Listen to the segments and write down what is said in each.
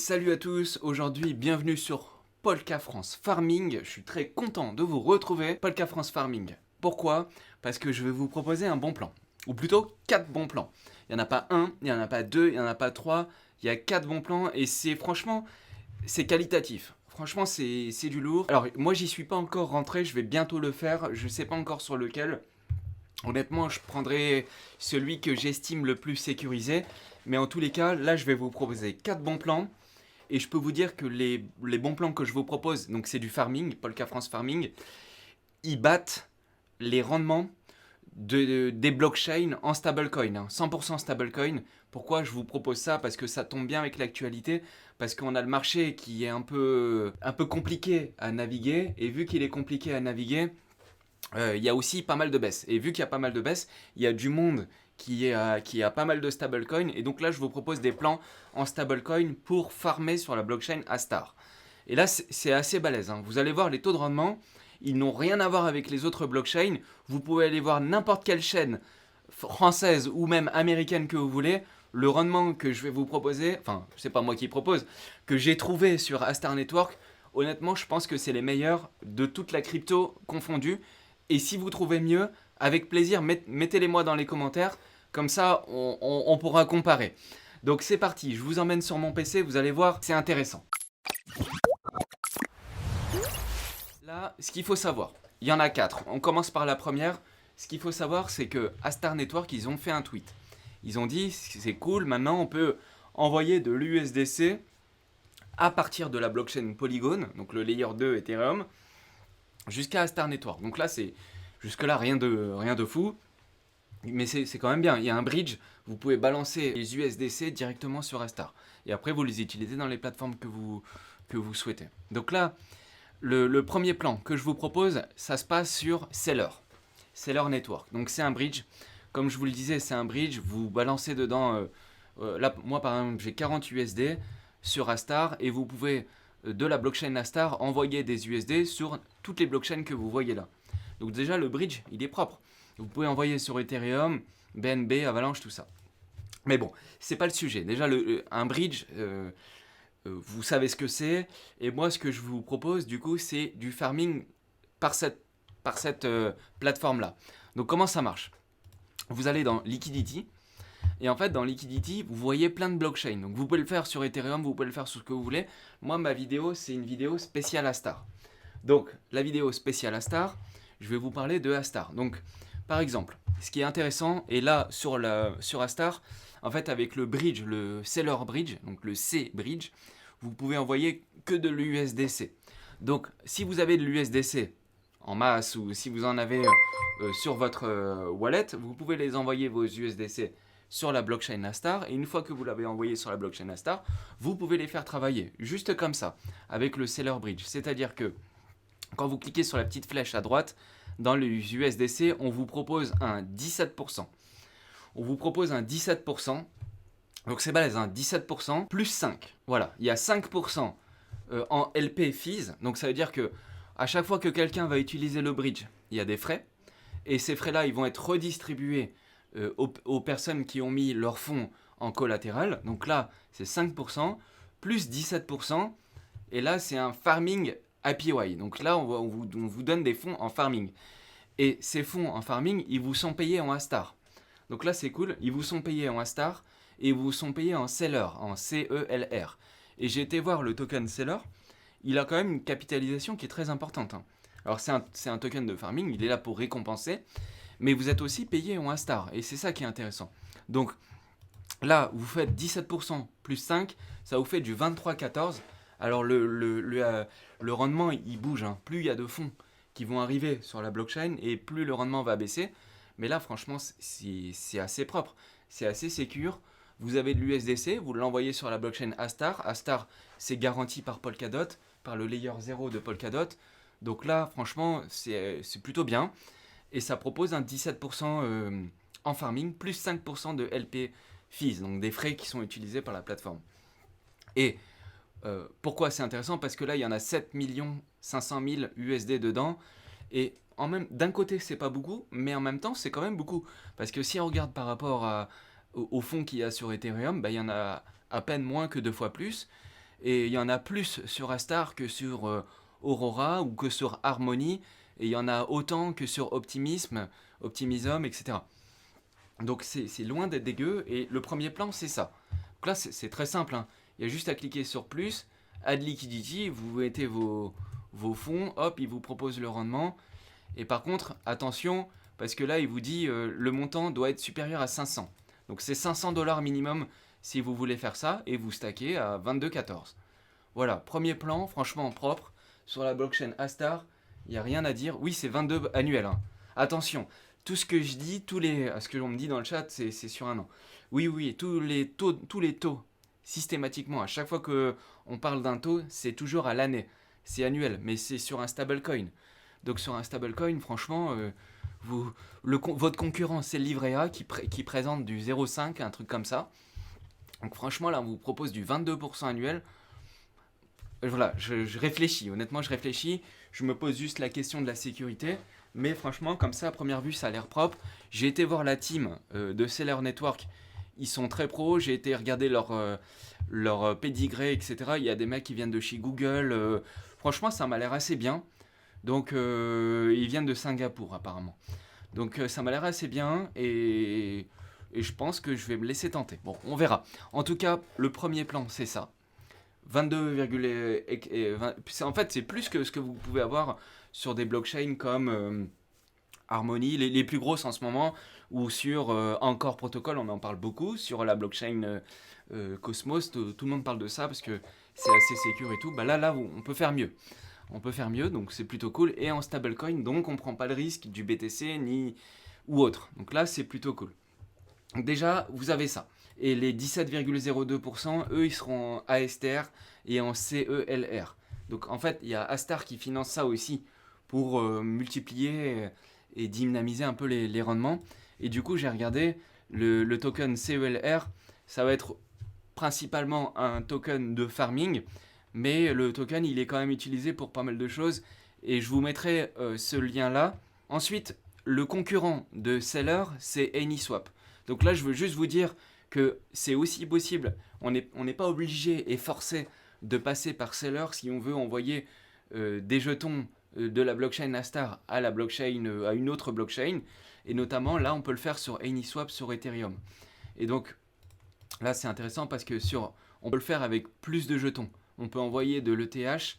Salut à tous, aujourd'hui bienvenue sur Polka France Farming. Je suis très content de vous retrouver. Polka France Farming. Pourquoi? Parce que je vais vous proposer un bon plan. Ou plutôt 4 bons plans. Il n'y en a pas un, il n'y en a pas deux, il n'y en a pas trois. Il y a 4 bons plans et c'est franchement, c'est qualitatif. Franchement, c'est du lourd. Alors, moi, j'y suis pas encore rentré, je vais bientôt le faire. Je sais pas encore sur lequel. Honnêtement, je prendrai celui que j'estime le plus sécurisé. Mais en tous les cas, là, je vais vous proposer 4 bons plans. Et je peux vous dire que les bons plans que je vous propose, donc c'est du farming, Polka France Farming, ils battent les rendements des blockchains en stablecoin, hein, 100% stablecoin. Pourquoi je vous propose ça? Parce que ça tombe bien avec l'actualité, parce qu'on a le marché qui est un peu compliqué à naviguer, et vu qu'il est compliqué à naviguer, il y a aussi pas mal de baisses. Et vu qu'il y a pas mal de baisses, il y a du monde qui a pas mal de stablecoin. Et donc là, je vous propose des plans en stablecoin pour farmer sur la blockchain Astar. Et là, c'est assez balèze, hein. Vous allez voir les taux de rendement, ils n'ont rien à voir avec les autres blockchains. Vous pouvez aller voir n'importe quelle chaîne française ou même américaine que vous voulez. Le rendement que je vais vous proposer, enfin, c'est pas moi qui propose, que j'ai trouvé sur Astar Network, honnêtement, je pense que c'est les meilleurs de toute la crypto confondue. Et si vous trouvez mieux, avec plaisir, mettez-les moi dans les commentaires. Comme ça, on pourra comparer. Donc c'est parti, je vous emmène sur mon PC, vous allez voir, c'est intéressant. Là, ce qu'il faut savoir, il y en a 4. On commence par la première. Ce qu'il faut savoir, c'est que Astar Network, ils ont fait un tweet. Ils ont dit, c'est cool, maintenant on peut envoyer de l'USDC à partir de la blockchain Polygon, donc le layer 2 Ethereum, jusqu'à Astar Network. Donc là, c'est jusque-là rien de fou. Mais c'est quand même bien. Il y a un bridge, vous pouvez balancer les USDC directement sur Astar. Et après, vous les utilisez dans les plateformes que vous souhaitez. Donc là, le premier plan que je vous propose, ça se passe sur Seller Network. Donc c'est un bridge. Comme je vous le disais, c'est un bridge. Vous balancez dedans. Là, moi par exemple, j'ai 40 USD sur Astar et vous pouvez, de la blockchain Astar, envoyer des USD sur toutes les blockchains que vous voyez là. Donc déjà, le bridge, il est propre. Vous pouvez envoyer sur Ethereum, BNB, Avalanche, tout ça. Mais bon, c'est pas le sujet. Déjà, un bridge, vous savez ce que c'est. Et moi, ce que je vous propose, du coup, c'est du farming par cette plateforme-là. Donc, comment ça marche? Vous allez dans Liquidity. Et en fait, dans Liquidity, vous voyez plein de blockchains. Donc, vous pouvez le faire sur Ethereum, vous pouvez le faire sur ce que vous voulez. Moi, ma vidéo, c'est une vidéo spéciale Astar. Donc, la vidéo spéciale Astar, je vais vous parler de Astar. Donc, par exemple, ce qui est intéressant, et là, sur Astar, en fait, avec le bridge, le seller bridge, donc le C bridge, vous pouvez envoyer que de l'USDC. Donc, si vous avez de l'USDC en masse ou si vous en avez sur votre wallet, vous pouvez les envoyer vos USDC sur la blockchain Astar. Et une fois que vous l'avez envoyé sur la blockchain Astar, vous pouvez les faire travailler juste comme ça, avec le seller bridge. C'est-à-dire que quand vous cliquez sur la petite flèche à droite, dans les USDC, on vous propose un 17%. On vous propose un 17%. Donc c'est balèze, hein, 17% plus 5. Voilà, il y a 5% en LP fees. Donc ça veut dire que à chaque fois que quelqu'un va utiliser le bridge, il y a des frais. Et ces frais-là, ils vont être redistribués aux personnes qui ont mis leurs fonds en collatéral. Donc là, c'est 5% plus 17%. Et là, c'est un farming APY. Donc là, on vous donne des fonds en farming. Et ces fonds en farming, ils vous sont payés en Astar. Donc là, c'est cool. Ils vous sont payés en Astar et ils vous sont payés en Seller, en CELR. Et j'ai été voir le token Seller. Il a quand même une capitalisation qui est très importante, hein. Alors, c'est un token de farming. Il est là pour récompenser. Mais vous êtes aussi payé en Astar. Et c'est ça qui est intéressant. Donc là, vous faites 17% plus 5. Ça vous fait du 23,14. Alors, le rendement, il bouge, hein. Plus il y a de fonds qui vont arriver sur la blockchain et plus le rendement va baisser. Mais là, franchement, c'est assez propre. C'est assez sécure. Vous avez de l'USDC, vous l'envoyez sur la blockchain Astar. Astar, c'est garanti par Polkadot, par le layer 0 de Polkadot. Donc là, franchement, c'est plutôt bien. Et ça propose un 17% en farming, plus 5% de LP fees, donc des frais qui sont utilisés par la plateforme. Et pourquoi c'est intéressant? Parce que là, il y en a 7 500 000 USD dedans. Et d'un côté, c'est pas beaucoup, mais en même temps, c'est quand même beaucoup. Parce que si on regarde par rapport au fonds qu'il y a sur Ethereum, bah, il y en a à peine moins que 2 fois plus. Et il y en a plus sur Astar que sur Aurora ou que sur Harmony. Et il y en a autant que sur Optimism, etc. Donc c'est loin d'être dégueu. Et le premier plan, c'est ça. Donc là, c'est très simple, hein. Il y a juste à cliquer sur plus, add liquidity, vous mettez vos fonds, hop, il vous propose le rendement. Et par contre, attention, parce que là, il vous dit le montant doit être supérieur à 500. Donc c'est 500 $ minimum si vous voulez faire ça, et vous stackez à 22,14. Voilà, premier plan, franchement propre, sur la blockchain Astar, il n'y a rien à dire. Oui, c'est 22 annuel, hein. Attention, tout ce que je dis, ce que l'on me dit dans le chat, c'est sur un an. Oui, tous les taux, systématiquement, à chaque fois qu'on parle d'un taux, c'est toujours à l'année. C'est annuel, mais c'est sur un stablecoin. Donc sur un stablecoin, franchement, votre concurrent, c'est le livret A qui présente du 0,5, un truc comme ça. Donc franchement, là, on vous propose du 22% annuel. Voilà, je réfléchis, honnêtement, je réfléchis. Je me pose juste la question de la sécurité. Mais franchement, comme ça, à première vue, ça a l'air propre. J'ai été voir la team de Seller Network. Ils sont très pros. J'ai été regarder leur pédigré, etc. Il y a des mecs qui viennent de chez Google. Franchement, ça m'a l'air assez bien. Donc, ils viennent de Singapour, apparemment. Donc, ça m'a l'air assez bien. Et je pense que je vais me laisser tenter. Bon, on verra. En tout cas, le premier plan, c'est ça. 22, en fait, c'est plus que ce que vous pouvez avoir sur des blockchains comme Harmony, les plus grosses en ce moment, ou sur Encore Protocol, on en parle beaucoup, sur la blockchain Cosmos, tout le monde parle de ça parce que c'est assez sécure et tout. Bah là, on peut faire mieux. On peut faire mieux, donc c'est plutôt cool. Et en stablecoin, donc on prend pas le risque du BTC ni ou autre. Donc là, c'est plutôt cool. Donc déjà, vous avez ça. Et les 17,02%, eux, ils seront en ASTR et en CELR. Donc en fait, il y a Astar qui finance ça aussi pour multiplier et dynamiser un peu les rendements. Et du coup, j'ai regardé le token CELR, ça va être principalement un token de farming, mais le token, il est quand même utilisé pour pas mal de choses. Et je vous mettrai ce lien-là. Ensuite, le concurrent de Seller, c'est AnySwap. Donc là, je veux juste vous dire que c'est aussi possible. On n'est pas obligé et forcé de passer par Seller si on veut envoyer des jetons de la blockchain Astar à la blockchain, à une autre blockchain. Et notamment, là, on peut le faire sur AnySwap, sur Ethereum. Et donc, là, c'est intéressant parce que on peut le faire avec plus de jetons. On peut envoyer de l'ETH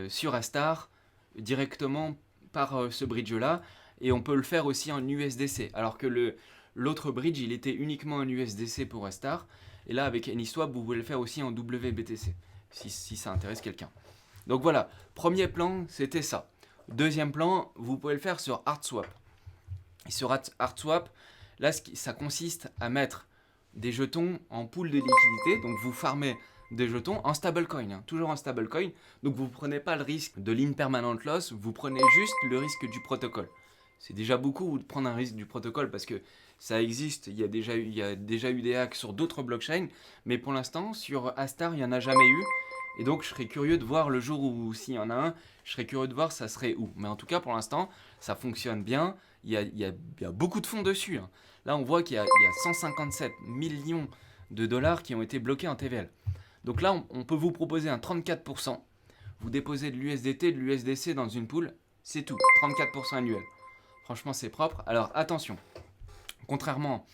sur Astar directement par ce bridge-là. Et on peut le faire aussi en USDC. Alors que l'autre bridge, il était uniquement en USDC pour Astar. Et là, avec AnySwap, vous pouvez le faire aussi en WBTC, si ça intéresse quelqu'un. Donc voilà, premier plan, c'était ça. Deuxième plan, vous pouvez le faire sur ArtSwap. Et sur ArtSwap, là, ça consiste à mettre des jetons en pool de liquidité. Donc vous farmez des jetons en stablecoin, hein, toujours en stablecoin. Donc vous ne prenez pas le risque de l'impermanent loss, vous prenez juste le risque du protocole. C'est déjà beaucoup de prendre un risque du protocole parce que ça existe, il y a déjà eu des hacks sur d'autres blockchains, mais pour l'instant, sur Astar, il n'y en a jamais eu. Et donc, je serais curieux de voir le jour où, s'il y en a un, je serais curieux de voir ça serait où. Mais en tout cas, pour l'instant, ça fonctionne bien. Il y a beaucoup de fonds dessus, hein. Là, on voit qu'il y a 157 millions de dollars qui ont été bloqués en TVL. Donc là, on peut vous proposer un 34%. Vous déposez de l'USDT, de l'USDC dans une pool, c'est tout. 34% annuel. Franchement, c'est propre. Alors, attention. Contrairement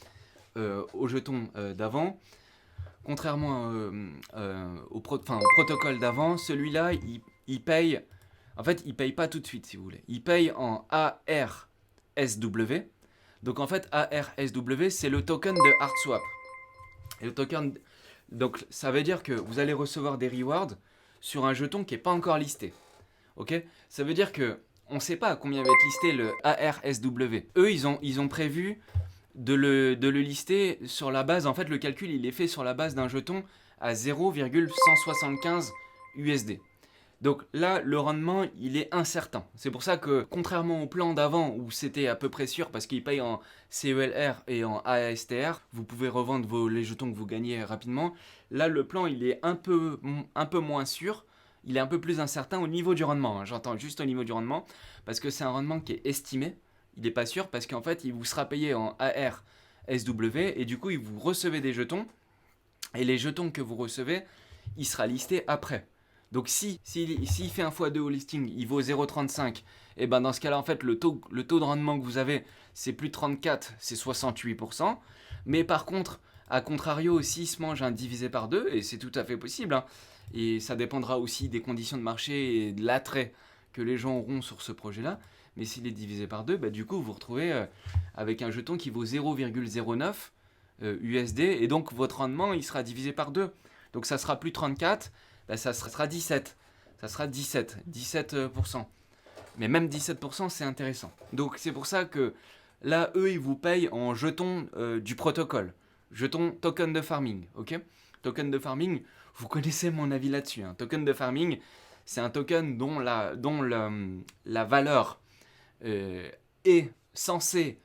aux jetons d'avant, contrairement au protocole d'avant, celui-là, il paye. En fait, il paye pas tout de suite, si vous voulez. Il paye en ARSW. Donc, en fait, ARSW, c'est le token de ArtSwap. Et le token. Donc, ça veut dire que vous allez recevoir des rewards sur un jeton qui n'est pas encore listé. Ok? Ça veut dire que on ne sait pas à combien va être listé le ARSW. Eux, ils ont prévu de le lister sur la base, en fait le calcul il est fait sur la base d'un jeton à 0,175 USD. Donc là le rendement il est incertain. C'est pour ça que contrairement au plan d'avant où c'était à peu près sûr parce qu'ils payent en CELR et en ASTR, vous pouvez revendre les jetons que vous gagnez rapidement. Là le plan il est un peu moins sûr. Il est un peu plus incertain au niveau du rendement, hein. J'entends juste au niveau du rendement, parce que c'est un rendement qui est estimé. Il n'est pas sûr, parce qu'en fait, il vous sera payé en ARSW, et du coup, vous recevez des jetons, et les jetons que vous recevez, il sera listé après. Donc s'il fait un x2 au listing, il vaut 0,35, et ben dans ce cas-là, en fait, le taux de rendement que vous avez, c'est plus 34, c'est 68%. Mais par contre, à contrario, s'il se mange un divisé par 2, et c'est tout à fait possible, hein, et ça dépendra aussi des conditions de marché et de l'attrait que les gens auront sur ce projet-là, mais s'il est divisé par 2, bah, du coup, vous vous retrouvez avec un jeton qui vaut 0,09 USD, et donc votre rendement, il sera divisé par 2. Donc ça sera plus 34, bah, ça sera 17. Ça sera 17%. Mais même 17%, c'est intéressant. Donc c'est pour ça que là, eux, ils vous payent en jetons du protocole. Jetons token de farming, ok? Token de farming, vous connaissez mon avis là-dessus. Hein. Token de farming, c'est un token dont la valeur est censée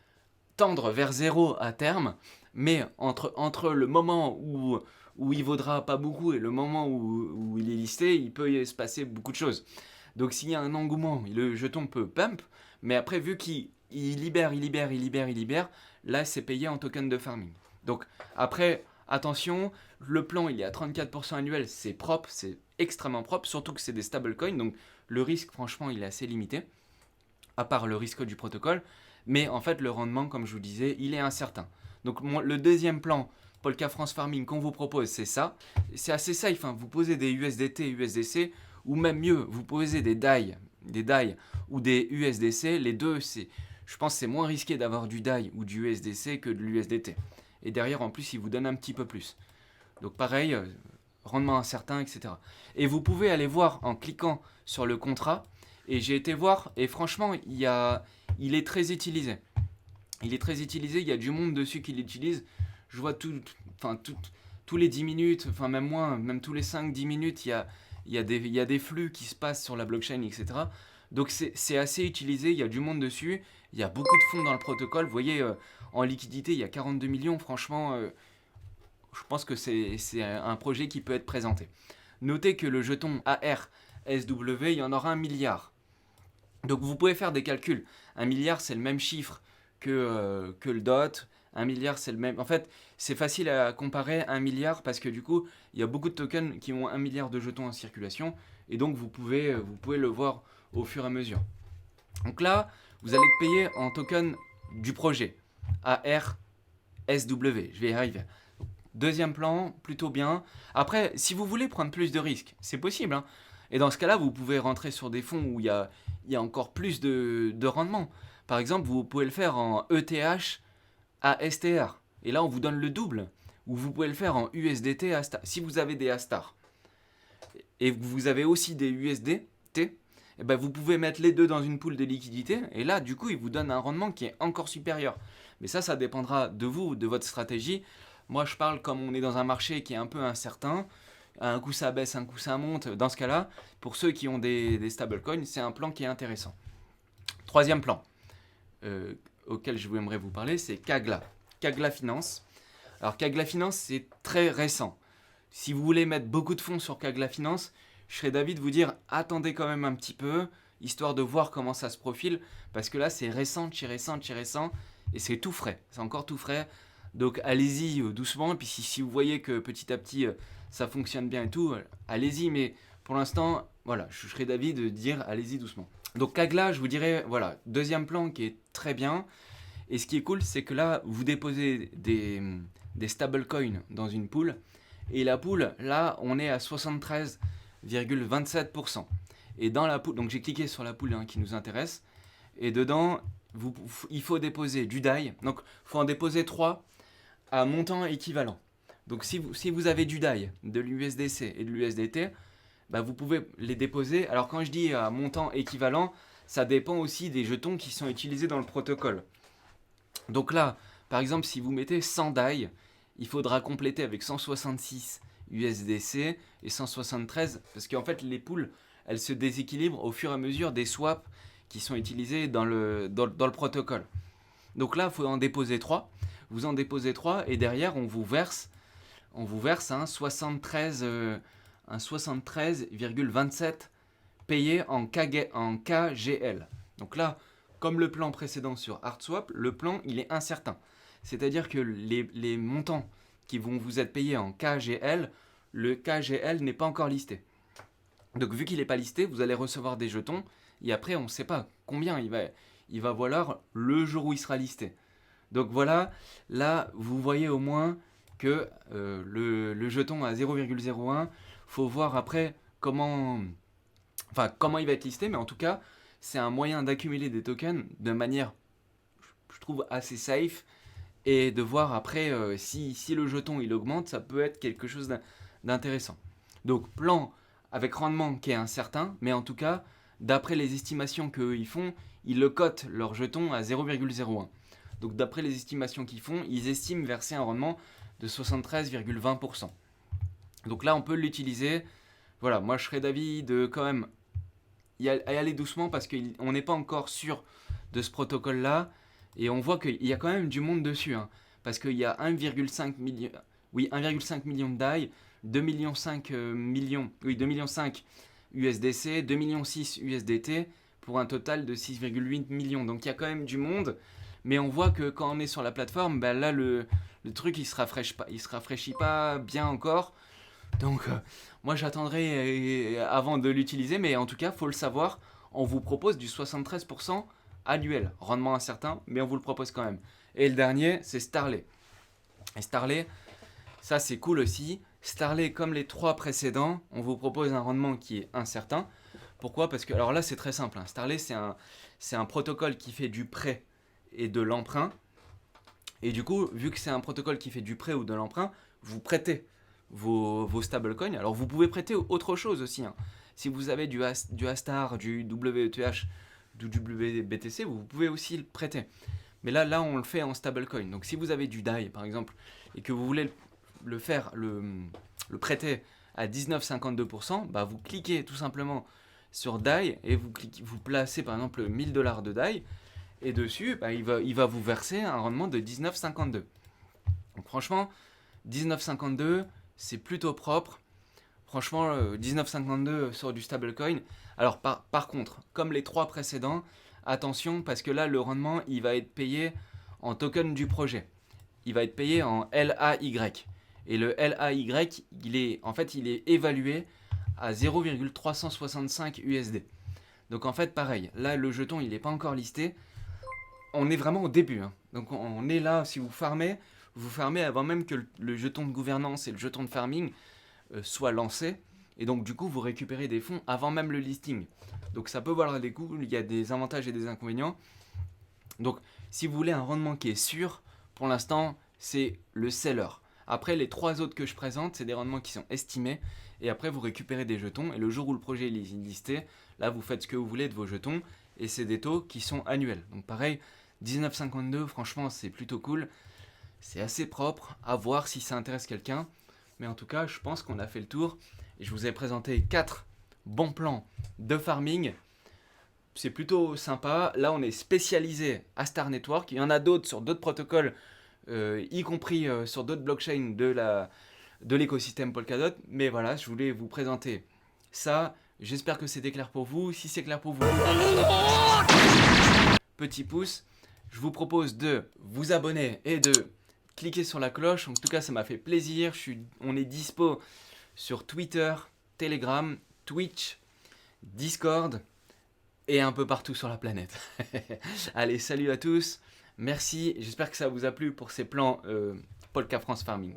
tendre vers 0 à terme, mais entre le moment où il vaudra pas beaucoup et le moment où il est listé, il peut y se passer beaucoup de choses. Donc s'il y a un engouement, le jeton peut pump, mais après vu qu'il libère, là c'est payé en token de farming. Donc après, attention, le plan il est à 34% annuel, c'est propre, c'est extrêmement propre, surtout que c'est des stablecoins, donc le risque franchement il est assez limité, à part le risque du protocole, mais en fait le rendement, comme je vous disais, il est incertain. Donc le deuxième plan, Polka France Farming qu'on vous propose, c'est ça. C'est assez safe, hein. Vous posez des USDT, USDC, ou même mieux, vous posez des DAI ou des USDC. Les deux, je pense que c'est moins risqué d'avoir du DAI ou du USDC que de l'USDT. Et derrière, en plus, il vous donne un petit peu plus. Donc pareil, rendement incertain, etc. Et vous pouvez aller voir en cliquant sur le contrat. Et j'ai été voir, et franchement, il est très utilisé. Il est très utilisé, il y a du monde dessus qui l'utilise. Je vois tous les 10 minutes, enfin même moins, même tous les 5-10 minutes, il y a des flux qui se passent sur la blockchain, etc. Donc c'est assez utilisé, il y a du monde dessus, il y a beaucoup de fonds dans le protocole. Vous voyez, en liquidité, il y a 42 millions, franchement, je pense que c'est un projet qui peut être présenté. Notez que le jeton ARSW, il y en aura 1 milliard. Donc vous pouvez faire des calculs. 1 milliard, c'est le même chiffre que le DOT. 1 milliard, c'est le même. En fait, c'est facile à comparer 1 milliard parce que du coup, il y a beaucoup de tokens qui ont 1 milliard de jetons en circulation. Et donc, vous pouvez le voir au fur et à mesure. Donc là, vous allez payer en token du projet. ARSW. Je vais y arriver. Deuxième plan, plutôt bien. Après, si vous voulez prendre plus de risques, c'est possible. Hein. Et dans ce cas-là, vous pouvez rentrer sur des fonds où il y a encore plus de rendement. Par exemple, vous pouvez le faire en ETH à STR. Et là, on vous donne le double. Ou vous pouvez le faire en USDT à Star. Si vous avez des Astar et vous avez aussi des USDT, eh ben vous pouvez mettre les deux dans une pool de liquidité. Et là, du coup, il vous donne un rendement qui est encore supérieur. Mais ça dépendra de vous, de votre stratégie. Moi, je parle comme on est dans un marché qui est un peu incertain. Un coup ça baisse, un coup ça monte. Dans ce cas-là, pour ceux qui ont des stablecoins, c'est un plan qui est intéressant. Troisième plan auquel je voudrais vous parler, c'est Kagla. Kagla Finance. Alors Kagla Finance, c'est très récent. Si vous voulez mettre beaucoup de fonds sur Kagla Finance, je serais d'avis de vous dire attendez quand même un petit peu, histoire de voir comment ça se profile, parce que là c'est récent, et c'est tout frais. C'est encore tout frais. Donc allez-y doucement, et puis si vous voyez que petit à petit ça fonctionne bien et tout, allez-y, mais pour l'instant, voilà, je serais d'avis de dire allez-y doucement. Donc Kagla, je vous dirais, voilà, deuxième plan qui est très bien. Et ce qui est cool, c'est que là, vous déposez des stablecoins dans une pool. Et la pool, là, on est à 73,27%. Et dans la pool, donc j'ai cliqué sur la pool qui nous intéresse. Et dedans, il faut déposer du DAI. Donc, il faut en déposer 3 à montant équivalent. Donc, si vous avez du DAI, de l'USDC et de l'USDT, bah, vous pouvez les déposer. Alors, quand je dis à montant équivalent, ça dépend aussi des jetons qui sont utilisés dans le protocole. Donc là, par exemple, si vous mettez 100 DAI, il faudra compléter avec 166 USDC et 173, parce qu'en fait, les pools, elles se déséquilibrent au fur et à mesure des swaps qui sont utilisés dans le protocole. Donc là, il faut en déposer 3. Vous en déposez 3 et derrière, on vous verse un 73,27 payé en KGL. Donc là, comme le plan précédent sur HardSwap, le plan il est incertain. C'est-à-dire que les montants qui vont vous être payés en KGL le KGL n'est pas encore listé. Donc vu qu'il n'est pas listé, vous allez recevoir des jetons et après on ne sait pas combien il va valoir le jour où il sera listé. Donc voilà, là vous voyez au moins que le jeton à 0,01, faut voir après comment il va être listé, mais en tout cas c'est un moyen d'accumuler des tokens de manière, je trouve, assez safe et de voir après si le jeton il augmente, ça peut être quelque chose d'intéressant. Donc plan avec rendement qui est incertain, mais en tout cas, d'après les estimations qu'ils font, ils le cotent leur jeton à 0,01. Donc d'après les estimations qu'ils font, ils estiment verser un rendement de 73,20%. Donc là, on peut l'utiliser. Voilà, moi je serais d'avis de quand même y aller doucement parce qu'on n'est pas encore sûr de ce protocole-là. Et on voit qu'il y a quand même du monde dessus. Hein, parce qu'il y a 1,5 million, oui, 1,5 million de DAI, 2,5 millions, oui, 2,5 millions USDC, 2,6 millions USDT pour un total de 6,8 millions. Donc il y a quand même du monde. Mais on voit que quand on est sur la plateforme, bah là le truc il se rafraîchit pas bien encore. Donc moi j'attendrai avant de l'utiliser, mais en tout cas faut le savoir, on vous propose du 73% annuel, rendement incertain, mais on vous le propose quand même. Et le dernier c'est Starlay. Et Starlay, ça c'est cool aussi. Starlay, comme les trois précédents, on vous propose un rendement qui est incertain. Pourquoi? Parce que alors là c'est très simple. Hein. Starlay c'est un protocole qui fait du prêt et de l'emprunt. Et du coup, vu que c'est un protocole qui fait du prêt ou de l'emprunt, vous prêtez vos stablecoins. Alors vous pouvez prêter autre chose aussi. Hein. Si vous avez du Astar, du WETH, du WBTC, vous pouvez aussi le prêter. Mais là, on le fait en stablecoin. Donc si vous avez du DAI par exemple, et que vous voulez le prêter à 19,52%, bah vous cliquez tout simplement sur DAI et vous placez par exemple $1000 de DAI. Et dessus, bah, il va vous verser un rendement de 19,52. Donc franchement, 19,52, c'est plutôt propre. Franchement, 19,52 sur du stablecoin. Alors par contre, comme les trois précédents, attention parce que là, le rendement, il va être payé en token du projet. Il va être payé en LAY. Et le LAY, il est évalué à 0,365 USD. Donc en fait, pareil, là, le jeton, il n'est pas encore listé. On est vraiment au début. Hein. Donc on est là, si vous farmez avant même que le jeton de gouvernance et le jeton de farming soient lancés. Et donc du coup, vous récupérez des fonds avant même le listing. Donc ça peut valoir des coups, il y a des avantages et des inconvénients. Donc si vous voulez un rendement qui est sûr, pour l'instant, c'est le seller. Après, les trois autres que je présente, c'est des rendements qui sont estimés. Et après, vous récupérez des jetons. Et le jour où le projet est listé, là, vous faites ce que vous voulez de vos jetons. Et c'est des taux qui sont annuels. Donc pareil, 19,52, franchement, c'est plutôt cool. C'est assez propre, à voir si ça intéresse quelqu'un. Mais en tout cas, je pense qu'on a fait le tour. Et je vous ai présenté 4 bons plans de farming. C'est plutôt sympa. Là, on est spécialisé à Star Network. Il y en a d'autres sur d'autres protocoles, y compris sur d'autres blockchains de l'écosystème Polkadot. Mais voilà, je voulais vous présenter ça. J'espère que c'était clair pour vous. Si c'est clair pour vous, petit pouce. Je vous propose de vous abonner et de cliquer sur la cloche. En tout cas, ça m'a fait plaisir. On est dispo sur Twitter, Telegram, Twitch, Discord et un peu partout sur la planète. Allez, salut à tous. Merci. J'espère que ça vous a plu pour ces plans Polka France Farming.